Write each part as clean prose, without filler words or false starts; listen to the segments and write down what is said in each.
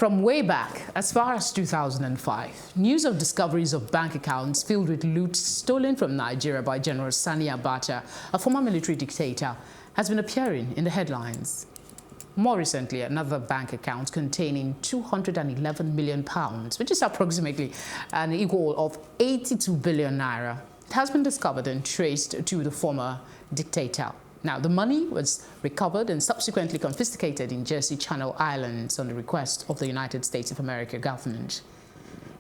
From way back, as far as 2005, news of discoveries of bank accounts filled with loot stolen from Nigeria by General Sani Abacha, a former military dictator, has been appearing in the headlines. More recently, another bank account containing £211 million, which is approximately an equal of 82 billion naira, has been discovered and traced to the former dictator. Now, the money was recovered and subsequently confiscated in Jersey Channel Islands on the request of the United States of America government.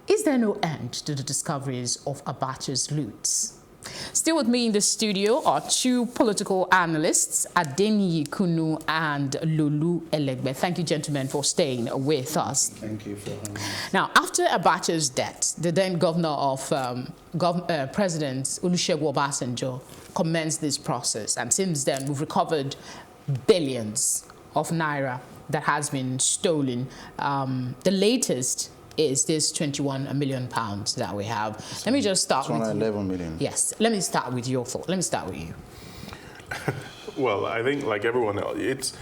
Is there no end to the discoveries of Abacha's loots? Still with me in the studio are two political analysts, Adeniyi Kunu and Lulu Elegbe. Thank you, gentlemen, for staying with us. Thank you for having us. Now, after Abacha's death, the then governor of President Olusegun Obasanjo commenced this process, and since then we've recovered billions of naira that has been stolen. The latest is this 21 million pounds that we have. Let me just start with 11 million. Yes, let me start with your thought. Let me start with you. Well, I think like everyone else,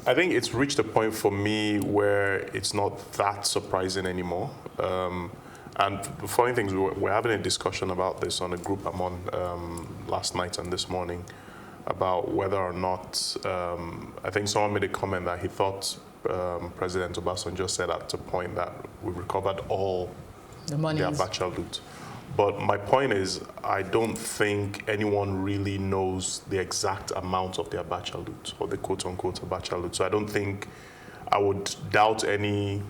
I think it's reached a point for me where it's not that surprising anymore. And the funny thing is we're having a discussion about this on a group I'm on last night and this morning about whether or not, I think someone made a comment that he thought President Obasanjo said at a point that we recovered all the Abacha loot. But my point is, I don't think anyone really knows the exact amount of the Abacha loot, or the quote-unquote Abacha loot. So I don't think I would doubt any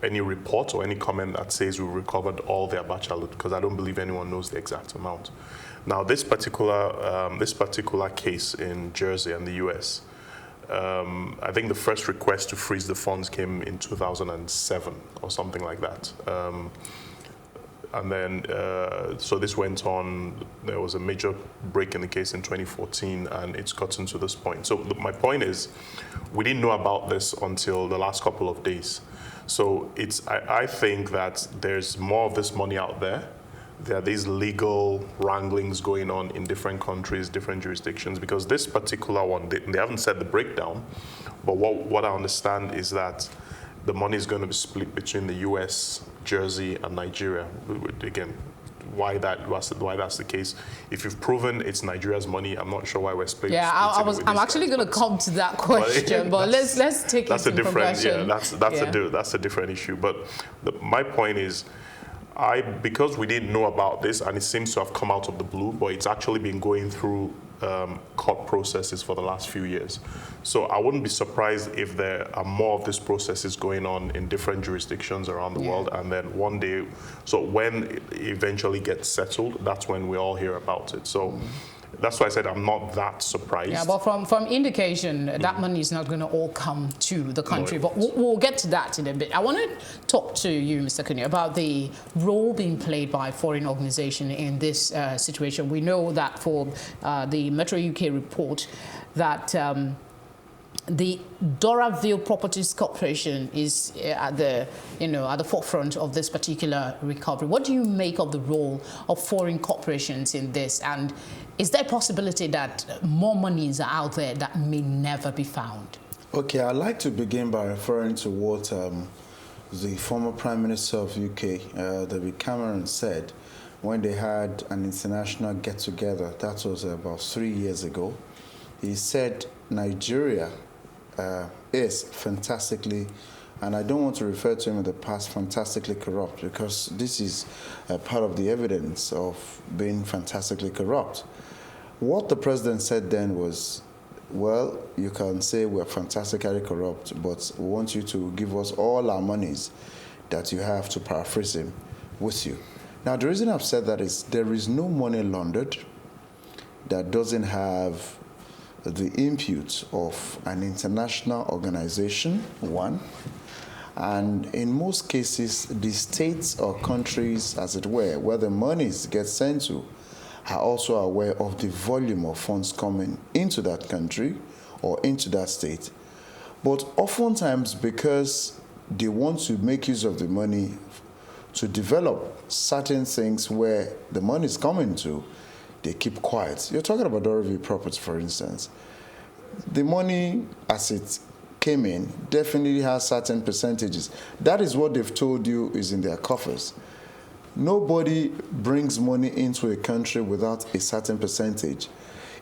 report or any comment that says we recovered all the Abacha loot, because I don't believe anyone knows the exact amount. Now, this particular case in Jersey and the US, I think the first request to freeze the funds came in 2007 or something like that. And then, so this went on, there was a major break in the case in 2014, and it's gotten to this point. So my point is, we didn't know about this until the last couple of days. So I think that there's more of this money out there. There are these legal wranglings going on in different countries, different jurisdictions, because this particular one, they haven't said the breakdown, but what I understand is that the money is going to be split between the US, Jersey, and Nigeria. Again, why that's the case. If you've proven it's Nigeria's money, I'm not sure why we're splitting. Yeah, I'm actually going to come to that question, but let's take it in progression. Yeah, that's a different issue. But my point is, because we didn't know about this, and it seems to have come out of the blue, but it's actually been going through court processes for the last few years. So I wouldn't be surprised if there are more of these processes going on in different jurisdictions around the world, and then one day, so when it eventually gets settled, that's when we all hear about it. So that's why I said I'm not that surprised. Yeah, but from indication, that money is not going to all come to the country. But we'll get to that in a bit. I want to talk to you, Mr. Kuni, about the role being played by foreign organization in this situation. We know that for the Metro UK report that the Doraville Properties Corporation is at the forefront of this particular recovery. What do you make of the role of foreign corporations in this? And is there a possibility that more monies are out there that may never be found? Okay, I'd like to begin by referring to what the former Prime Minister of UK, David Cameron, said when they had an international get-together. That was about 3 years ago. He said Nigeria is fantastically, and I don't want to refer to him in the past, fantastically corrupt, because this is part of the evidence of being fantastically corrupt. What the president said then was, well, you can say we're fantastically corrupt, but we want you to give us all our monies that you have, to paraphrase him, with you. Now, the reason I've said that is there is no money laundered that doesn't have the input of an international organization, one, and in most cases, the states or countries, as it were, where the monies get sent to, are also aware of the volume of funds coming into that country or into that state. But oftentimes, because they want to make use of the money to develop certain things where the money is coming to, they keep quiet. You're talking about Doraville Properties, for instance. The money, as it came in definitely has certain percentages. That is what they've told you is in their coffers. Nobody brings money into a country without a certain percentage.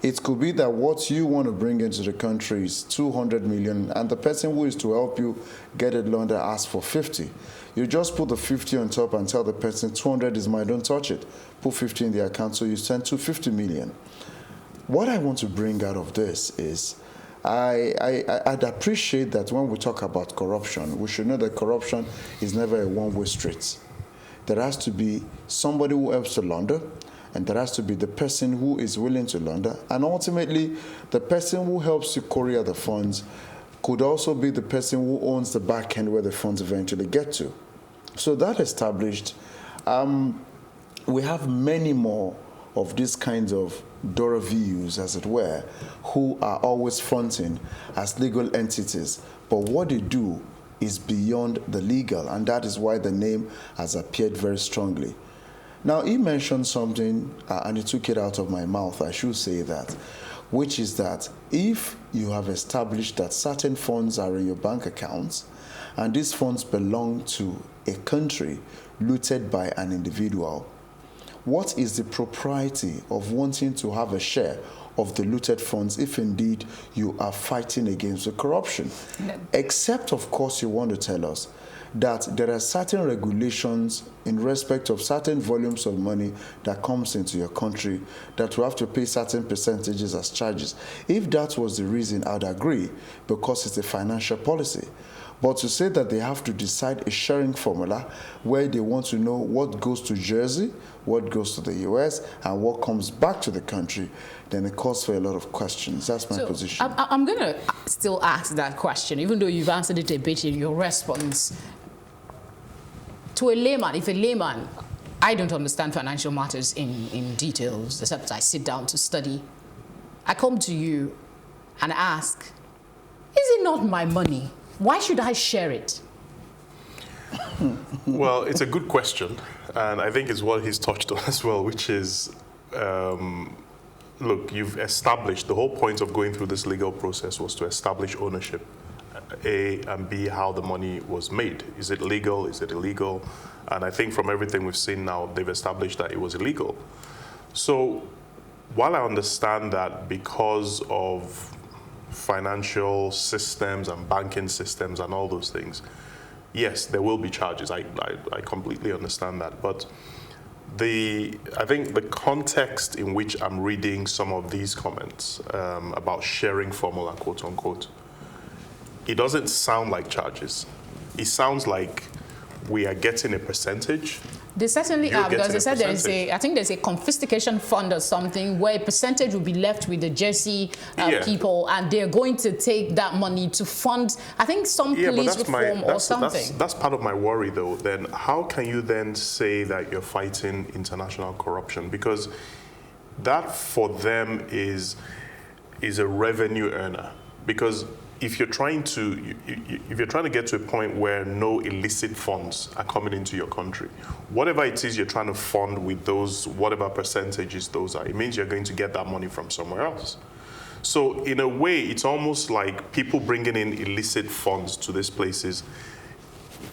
It could be that what you want to bring into the country is 200 million, and the person who is to help you get it loaned asks for 50. You just put the 50 on top and tell the person 200 is mine, don't touch it. Put 50 in the account, so you send 250 million. What I want to bring out of this is I'd appreciate that when we talk about corruption, we should know that corruption is never a one-way street. There has to be somebody who helps to launder, and there has to be the person who is willing to launder, and ultimately the person who helps you courier the funds could also be the person who owns the back end where the funds eventually get to. So that established, we have many more of these kinds of Dora VUs, as it were, who are always fronting as legal entities, but what they do is beyond the legal, and that is why the name has appeared very strongly. Now, he mentioned something, and he took it out of my mouth, I should say that, which is that if you have established that certain funds are in your bank accounts, and these funds belong to a country looted by an individual, what is the propriety of wanting to have a share of the looted funds if indeed you are fighting against the corruption? No. Except, of course, you want to tell us that there are certain regulations in respect of certain volumes of money that comes into your country that you have to pay certain percentages as charges. If that was the reason, I'd agree, because it's a financial policy. But to say that they have to decide a sharing formula where they want to know what goes to Jersey, what goes to the US, and what comes back to the country, then it calls for a lot of questions. That's my position. I'm going to still ask that question, even though you've answered it a bit in your response. To a layman, if a layman, I don't understand financial matters in details, except I sit down to study, I come to you and ask, is it not my money? Why should I share it? Well, it's a good question, and I think it's what he's touched on as well, which is, look, you've established, the whole point of going through this legal process was to establish ownership, A, and B, how the money was made. Is it legal? Is it illegal? And I think from everything we've seen now, they've established that it was illegal. So while I understand that because of financial systems and banking systems and all those things, yes, there will be charges. I completely understand that. But I think the context in which I'm reading some of these comments about sharing formula, quote unquote, it doesn't sound like charges. It sounds like we are getting a percentage. They certainly are, because they said I think there's a confiscation fund or something where a percentage will be left with the Jersey people, and they're going to take that money to fund, I think, some police reform or something. That's part of my worry, though. Then how can you then say that you're fighting international corruption? Because that for them is a revenue earner. Because if you're trying to get to a point where no illicit funds are coming into your country, whatever it is you're trying to fund with those, whatever percentages those are, it means you're going to get that money from somewhere else. So in a way, it's almost like people bringing in illicit funds to these places,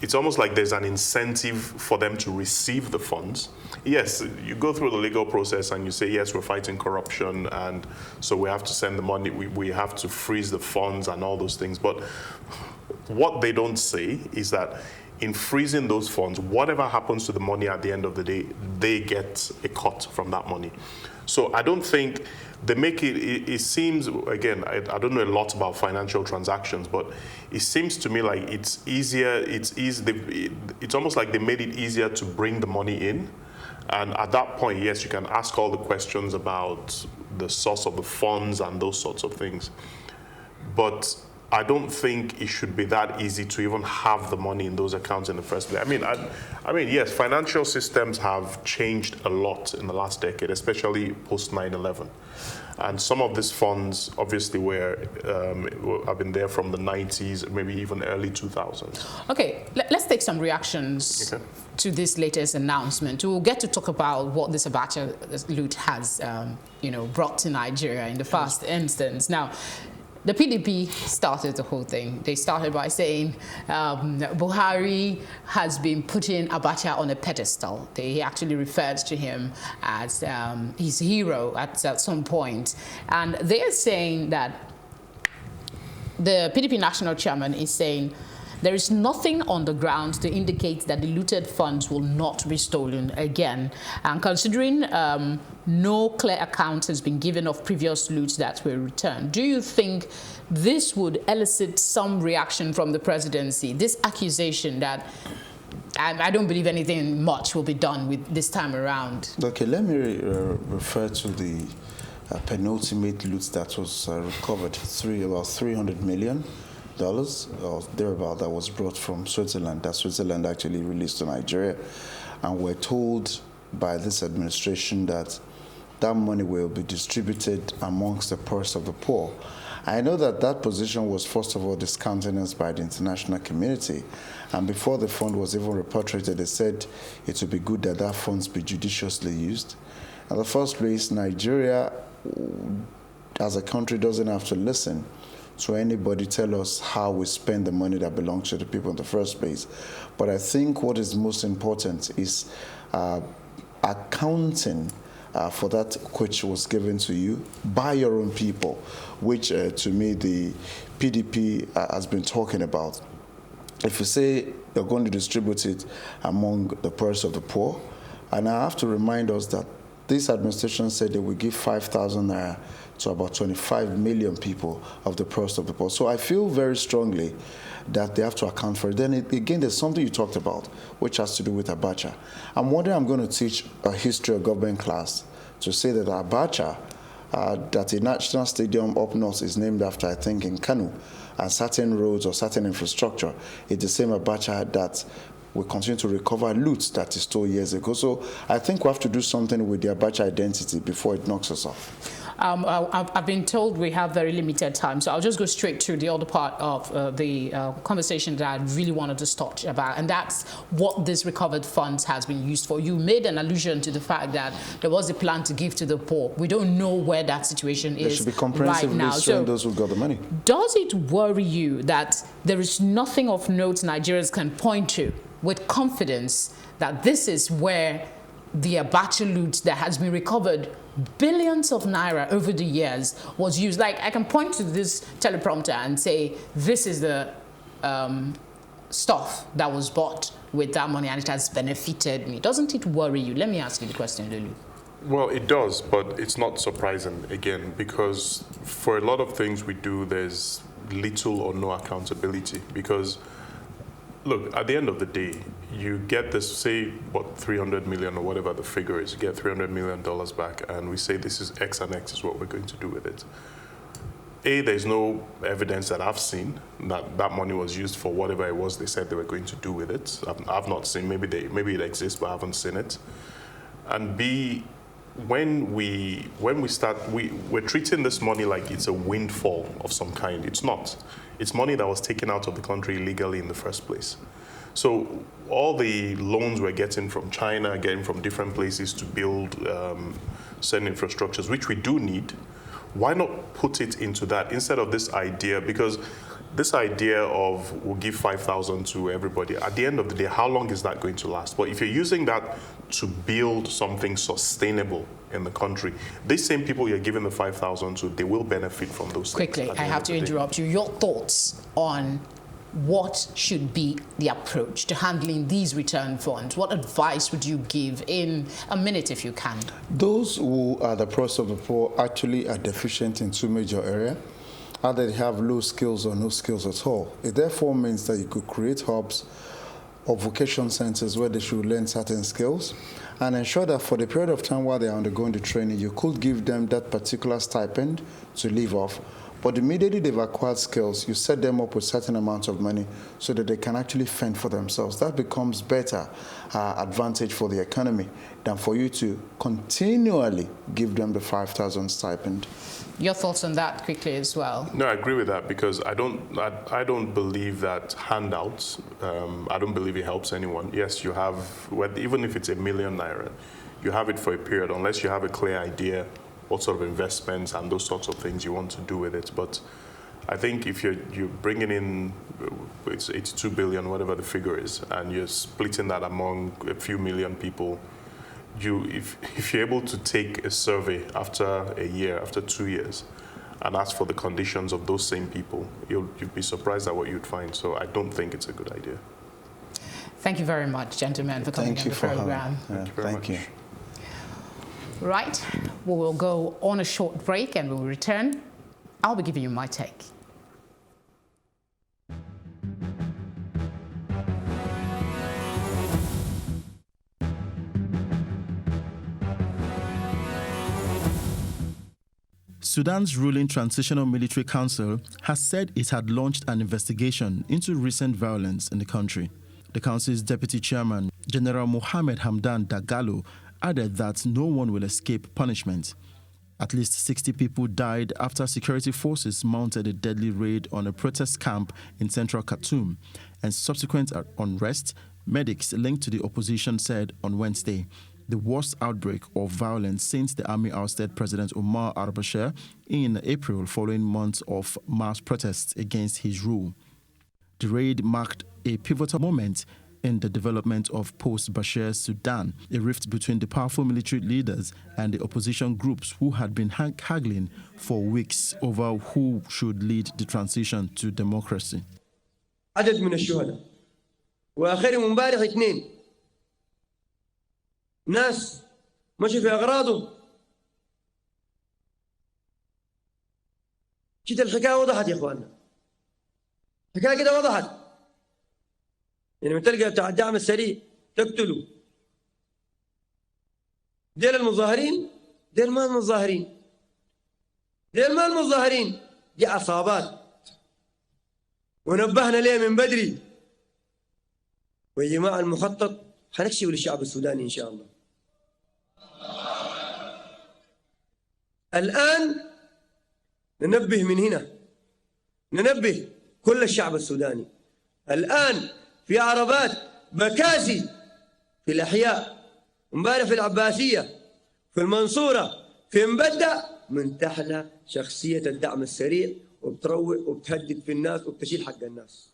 it's almost like there's an incentive for them to receive the funds. Yes, you go through the legal process and you say, yes, we're fighting corruption, and so we have to send the money, we have to freeze the funds and all those things. But what they don't say is that in freezing those funds, whatever happens to the money at the end of the day, they get a cut from that money. So I don't think they make it seems, again, I don't know a lot about financial transactions, but it seems to me like it's easier, it's almost like they made it easier to bring the money in. And at that point, yes, you can ask all the questions about the source of the funds and those sorts of things. But I don't think it should be that easy to even have the money in those accounts in the first place. I mean, yes, financial systems have changed a lot in the last decade, especially post 9/11. And some of these funds obviously have been there from the 90s, maybe even early 2000s. Okay, let's take some reactions to this latest announcement. We'll get to talk about what this Abacha loot has, brought to Nigeria in the first instance. Now, The PDP started the whole thing. They started by saying Buhari has been putting Abacha on a pedestal. They actually referred to him as his hero at some point. And they're saying that the PDP national chairman is saying there is nothing on the ground to indicate that the looted funds will not be stolen again. And considering no clear account has been given of previous loots that were returned, do you think this would elicit some reaction from the presidency? This accusation that I don't believe anything much will be done with this time around. Okay, let me refer to the penultimate loot that was recovered, about $300 million. Or thereabout, that was brought from Switzerland, that Switzerland actually released to Nigeria. And we're told by this administration that that money will be distributed amongst the poorest of the poor. I know that that position was first of all discountenanced by the international community. And before the fund was even repatriated, they said it would be good that that funds be judiciously used. In the first place, Nigeria, as a country, doesn't have to listen to anybody tell us how we spend the money that belongs to the people in the first place. But I think what is most important is accounting for that which was given to you by your own people, which to me the PDP has been talking about. If you say you're going to distribute it among the poorest of the poor, and I have to remind us that this administration said they will give 5,000 naira to about 25 million people of the poorest of the poor. So I feel very strongly that they have to account for it. Then again, there's something you talked about, which has to do with Abacha. I'm wondering, I'm going to teach a history of government class to say that Abacha, that a national stadium up north is named after, I think, in Kano, and certain roads or certain infrastructure, it's the same Abacha that we continue to recover loot that is stole years ago. So I think we have to do something with the Abacha identity before it knocks us off. I've been told we have very limited time, so I'll just go straight to the other part of the conversation that I really wanted to touch about, and that's what this recovered funds has been used for. You made an allusion to the fact that there was a plan to give to the poor. We don't know where that situation is right now. There should be comprehensive list showing those who got the money. Does it worry you that there is nothing of note Nigerians can point to with confidence that this is where the Abacha loot that has been recovered, billions of naira over the years, was used? Like, I can point to this teleprompter and say, this is the stuff that was bought with that money and it has benefited me. Doesn't it worry you? Let me ask you the question, Lulu. Well, it does, but it's not surprising, again, because for a lot of things we do, there's little or no accountability. Because, look, at the end of the day, you get this, say, what, 300 million or whatever the figure is, you get $300 million back, and we say this is X and X is what we're going to do with it. There's no evidence that I've seen that that money was used for whatever it was they said they were going to do with it. I've not seen, maybe it exists, but I haven't seen it. And B, when we start, we're treating this money like it's a windfall of some kind. It's not. It's money that was taken out of the country illegally in the first place. So all the loans we're getting from China, getting from different places to build certain infrastructures, which we do need, why not put it into that instead of this idea? Because this idea of we'll give 5,000 to everybody, at the end of the day, how long is that going to last? But if you're using that to build something sustainable in the country, these same people you're giving the 5,000 to, they will benefit from those things. Quickly, I have to interrupt you. Your thoughts on what should be the approach to handling these return funds? What advice would you give in a minute if you can? Those who are the poorest of the poor actually are deficient in two major areas. Either they have low skills or no skills at all. It therefore means that you could create hubs or vocation centers where they should learn certain skills and ensure that for the period of time while they are undergoing the training, you could give them that particular stipend to live off. But immediately they've acquired skills, you set them up with certain amounts of money so that they can actually fend for themselves. That becomes better advantage for the economy than for you to continually give them the 5,000 stipend. Your thoughts on that quickly as well? No, I agree with that because I don't believe that handouts, I don't believe it helps anyone. Yes, you have, even if it's $1 million naira, you have it for a period unless you have a clear idea what sort of investments and those sorts of things you want to do with it. But I think if you're bringing in, it's 82 billion, whatever the figure is, and you're splitting that among a few million people, if you're able to take a survey after a year, after 2 years, and ask for the conditions of those same people, you'd be surprised at what you'd find. So I don't think it's a good idea. Thank you very much, gentlemen, for coming on the program. Thank you very much. Right, we will go on a short break and we'll return. I'll be giving you my take. Sudan's ruling Transitional Military Council has said it had launched an investigation into recent violence in the country. The council's deputy chairman, General Mohamed Hamdan Dagalo, added that no one will escape punishment. At least 60 people died after security forces mounted a deadly raid on a protest camp in central Khartoum, and subsequent unrest, medics linked to the opposition said on Wednesday. The worst outbreak of violence since the army ousted President Omar al-Bashir in April following months of mass protests against his rule. The raid marked a pivotal moment in the development of post-Bashir Sudan, a rift between the powerful military leaders and the opposition groups who had been haggling for weeks over who should lead the transition to democracy. عدد من الشهداء وآخرهم امبارح 2 ناس مشوا في أغراضهم كده الحكاية وضحت يا إخواننا الحكاية كده وضحت يعني من تلقى بتاع الدعم السريع تقتلوا ديل المظاهرين ديل ما المظاهرين ديل ما المظاهرين دي عصابات ونبهنا ليه من بدري ويا جماعة المخطط حنكشف للشعب السوداني إن شاء الله. الآن ننبه من هنا ننبه كل الشعب السوداني. الآن في عربات بكاسي في الأحياء امبارح في العباسية في المنصورة في مبدأ من تحت شخصية الدعم السريع وبتروع وبتهدد في الناس وبتشيل حق الناس.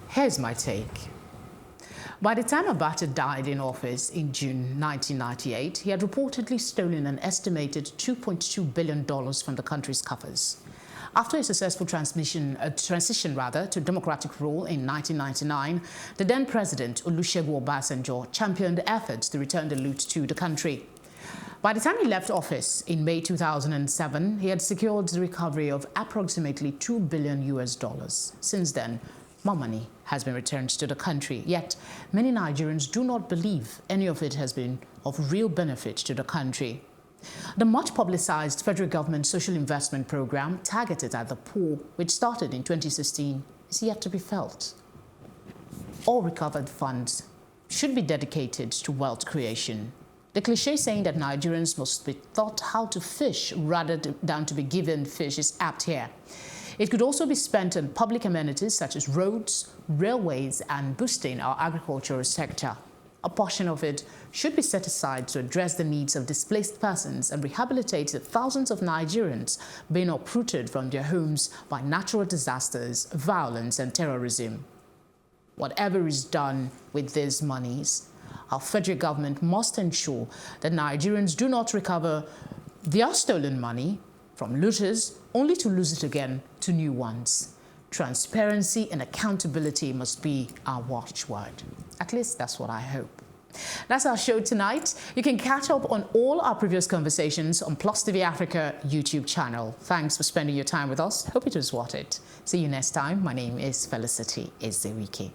Here's my take. By the time Abacha died in office in June 1998, he had reportedly stolen an estimated $2.2 billion from the country's coffers. After a successful transition to democratic rule in 1999, the then president, Olusegun Obasanjo, championed efforts to return the loot to the country. By the time he left office in May 2007, he had secured the recovery of approximately $2 billion. Since then, more money has been returned to the country, yet many Nigerians do not believe any of it has been of real benefit to the country. The much-publicized federal government social investment program targeted at the poor, which started in 2016, is yet to be felt. All recovered funds should be dedicated to wealth creation. The cliché saying that Nigerians must be taught how to fish rather than to be given fish is apt here. It could also be spent on public amenities such as roads, railways, and boosting our agricultural sector. A portion of it should be set aside to address the needs of displaced persons and rehabilitate the thousands of Nigerians being uprooted from their homes by natural disasters, violence, and terrorism. Whatever is done with these monies, our federal government must ensure that Nigerians do not recover their stolen money from looters only to lose it again to new ones. Transparency and accountability must be our watchword. At least that's what I hope. That's our show tonight. You can catch up on all our previous conversations on Plus TV Africa YouTube channel. Thanks for spending your time with us. Hope it was worth it. See you next time. My name is Felicity Ezewike.